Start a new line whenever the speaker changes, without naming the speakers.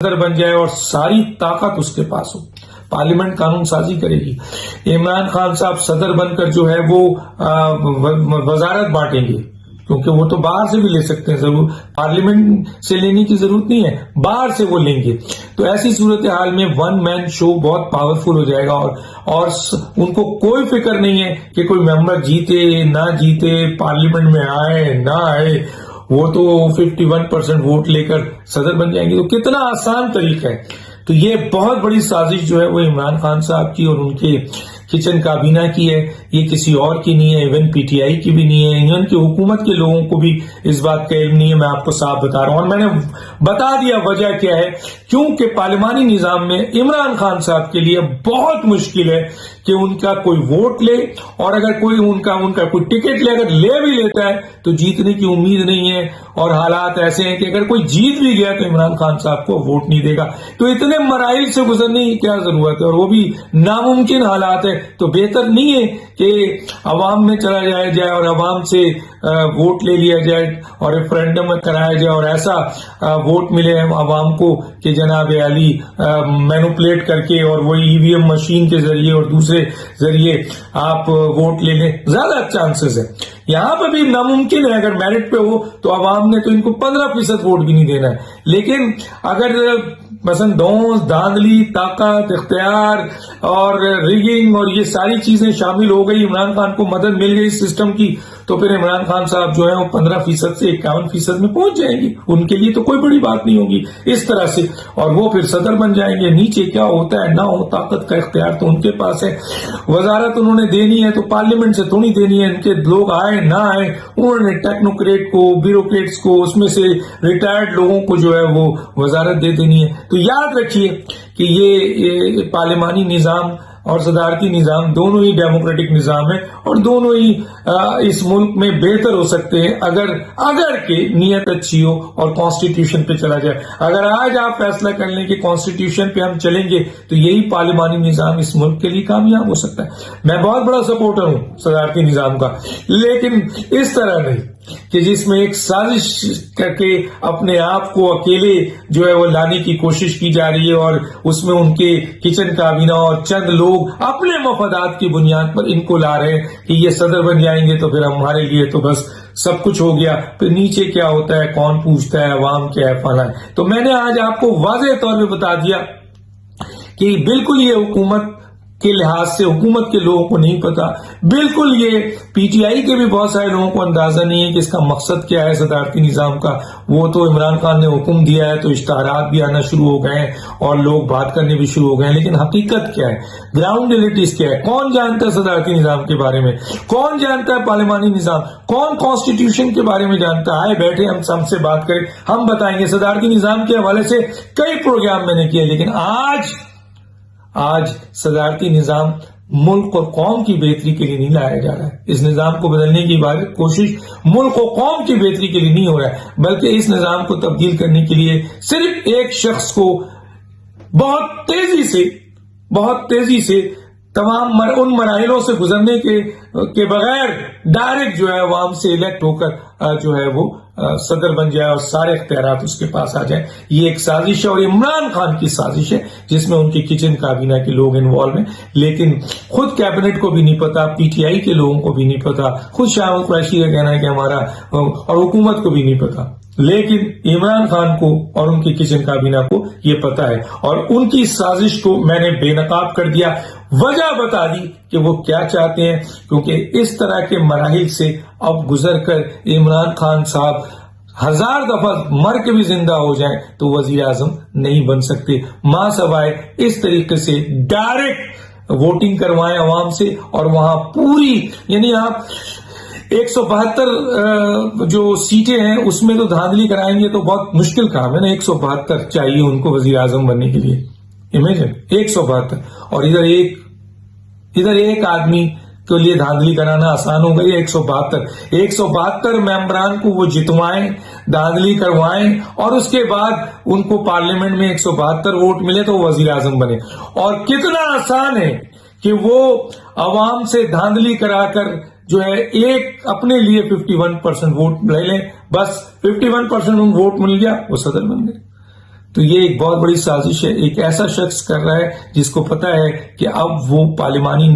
صدر بن جائے اور ساری طاقت اس کے پاس ہو، پارلیمنٹ قانون سازی کرے گی، عمران خان صاحب صدر بن کر جو ہے وہ وزارت بانٹیں گے، کیونکہ وہ تو باہر سے بھی لے سکتے ہیں، ضرور پارلیمنٹ سے لینے کی ضرورت نہیں ہے، باہر سے وہ لیں گے۔ تو ایسی صورتحال میں ون مین شو بہت پاورفل ہو جائے گا، اور ان کو کوئی فکر نہیں ہے کہ کوئی ممبر جیتے نہ جیتے، پارلیمنٹ میں آئے نہ آئے، وہ تو 51% ووٹ لے کر صدر بن جائیں گے۔ تو کتنا آسان طریقہ ہے۔ تو یہ بہت بڑی سازش جو ہے وہ عمران خان صاحب کی اور ان کے کچن کابینہ کی ہے، یہ کسی اور کی نہیں ہے، ایون پی ٹی آئی کی بھی نہیں ہے، ایون کی حکومت کے لوگوں کو بھی اس بات کا علم نہیں ہے۔ میں آپ کو صاف بتا رہا ہوں، اور میں نے بتا دیا وجہ کیا ہے، کیونکہ پارلیمانی نظام میں عمران خان صاحب کے لیے بہت مشکل ہے کہ ان کا کوئی ووٹ لے، اور اگر کوئی ان کا کوئی ٹکٹ لے، اگر لے بھی لیتا ہے تو جیتنے کی امید نہیں ہے، اور حالات ایسے ہیں کہ اگر کوئی جیت بھی گیا تو عمران خان صاحب کو ووٹ نہیں دے گا۔ تو اتنے مراحل سے گزرنے کی کیا ضرورت ہے، اور وہ بھی ناممکن حالات ہے۔ تو بہتر نہیں ہے کہ عوام میں چلا جائے اور عوام سے ووٹ لے لیا جائے اور ریفرینڈم میں کرایا جائے، اور ایسا ووٹ ملے عوام کو کہ جناب علی مینوپلیٹ کر کے، اور وہ ای وی ایم مشین کے ذریعے اور دوسرے ذریعے آپ ووٹ لے لیں۔ زیادہ چانسز ہے، یہاں پہ بھی ناممکن ہے۔ اگر میرٹ پہ ہو تو عوام نے تو ان کو 15% ووٹ بھی نہیں دینا ہے، لیکن اگر مثلا دونس، دھاندلی، طاقت، اختیار اور ریگنگ اور یہ ساری چیزیں شامل ہو گئی، عمران خان کو مدد مل گئی اس سسٹم کی، تو پھر عمران خان صاحب جو ہے وہ 15% سے 51% میں پہنچ جائیں گی۔ ان کے لیے تو کوئی بڑی بات نہیں ہوگی اس طرح سے، اور وہ پھر صدر بن جائیں گے۔ نیچے کیا ہوتا ہے نہ ہو، طاقت کا اختیار تو ان کے پاس ہے۔ وزارت انہوں نے دینی ہے تو پارلیمنٹ سے تھوڑی دینی ہے، ان کے لوگ آئے نہ آئے، انہوں نے ٹیکنوکریٹ کو، بیوروکریٹس کو، اس میں سے ریٹائرڈ لوگوں کو جو ہے وہ وزارت دے دینی ہے۔ تو یاد رکھیے کہ یہ پارلیمانی نظام اور صدارتی نظام دونوں ہی ڈیموکریٹک نظام ہے، اور دونوں ہی اس ملک میں بہتر ہو سکتے ہیں اگر کہ نیت اچھی ہو اور کانسٹیٹیوشن پہ چلا جائے۔ اگر آج آپ فیصلہ کر لیں کہ کانسٹیٹیوشن پہ ہم چلیں گے تو یہی پارلیمانی نظام اس ملک کے لیے کامیاب ہو سکتا ہے۔ میں بہت بڑا سپورٹر ہوں صدارتی نظام کا، لیکن اس طرح نہیں کہ جس میں ایک سازش کر کے اپنے آپ کو اکیلے جو ہے وہ لانے کی کوشش کی جا رہی ہے، اور اس میں ان کے کچن کابینہ اور چند لوگ اپنے مفادات کی بنیاد پر ان کو لا رہے ہیں کہ یہ صدر بن جائیں گے تو پھر ہمارے لیے تو بس سب کچھ ہو گیا، پھر نیچے کیا ہوتا ہے کون پوچھتا ہے، عوام کیا ہے، فلاں ہے۔ تو میں نے آج آپ کو واضح طور پہ بتا دیا کہ بالکل یہ حکومت کے لحاظ سے حکومت کے لوگوں کو نہیں پتا، بالکل یہ پی ٹی آئی کے بھی بہت سارے لوگوں کو اندازہ نہیں ہے کہ اس کا مقصد کیا ہے صدارتی نظام کا۔ وہ تو عمران خان نے حکم دیا ہے تو اشتہارات بھی آنا شروع ہو گئے ہیں اور لوگ بات کرنے بھی شروع ہو گئے ہیں، لیکن حقیقت کیا ہے، گراؤنڈ ریئلٹیز کیا ہے، کون جانتا ہے صدارتی نظام کے بارے میں، کون جانتا ہے پارلیمانی نظام، کون کانسٹیٹیوشن کے بارے میں جانتا ہے؟ آئے بیٹھے ہم سے بات کریں، ہم بتائیں گے۔ صدارتی نظام کے حوالے سے کئی پروگرام میں نے کیے، لیکن آج صدارتی نظام ملک اور قوم کی بہتری کے لیے نہیں لایا جا رہا ہے۔ اس نظام کو بدلنے کی کوشش ملک اور قوم کی بہتری کے لیے نہیں ہو رہا ہے، بلکہ اس نظام کو تبدیل کرنے کے لیے صرف ایک شخص کو بہت تیزی سے تمام ان مراحلوں سے گزرنے کے بغیر ڈائریکٹ جو ہے عوام سے الیکٹ ہو کر جو ہے وہ صدر بن جائے اور سارے اختیارات اس کے پاس آ جائیں۔ یہ ایک سازش ہے، اور عمران خان کی سازش ہے، جس میں ان کی کچن کابینہ کے لوگ انوالو ہیں، لیکن خود کیبنٹ کو بھی نہیں پتا، پی ٹی آئی کے لوگوں کو بھی نہیں پتا، خود شاہ قریشی کا کہنا ہے کہ ہمارا، اور حکومت کو بھی نہیں پتا، لیکن عمران خان کو اور ان کی کچن کابینہ کو یہ پتا ہے، اور ان کی سازش کو میں نے بے نقاب کر دیا، وجہ بتا دی کہ وہ کیا چاہتے ہیں، کیونکہ اس طرح کے مراحل سے اب گزر کر عمران خان صاحب 1000 دفعہ مر کے بھی زندہ ہو جائیں تو وزیر اعظم نہیں بن سکتے، ماں سوائے اس طریقے سے ڈائریکٹ ووٹنگ کروائیں عوام سے، اور وہاں پوری، یعنی آپ 172 جو سیٹیں ہیں اس میں تو دھاندلی کرائیں گے تو بہت مشکل کام ہے نا۔ 172 چاہیے ان کو وزیر اعظم بننے کے لیے، امیجن 172، اور ادھر ایک آدمی کے لیے دھاندلی کرانا آسان ہو گئی۔ 172 ممبران کو وہ جتوائیں، دھاندلی کروائیں، اور اس کے بعد ان کو پارلیمنٹ میں 172 ووٹ ملے تو وہ وزیر اعظم بنے۔ اور کتنا آسان ہے کہ وہ عوام سے دھاندلی کرا کر جو ہے ایک اپنے لیے 51% ووٹ لے لیں، بس 51% ووٹ مل گیا، وہ صدر بن گئے۔ تو یہ ایک بہت بڑی سازش ہے. ایک ایسا شخص کر رہا ہے جس کو پتا ہے کہ اب وہ پارلیمانی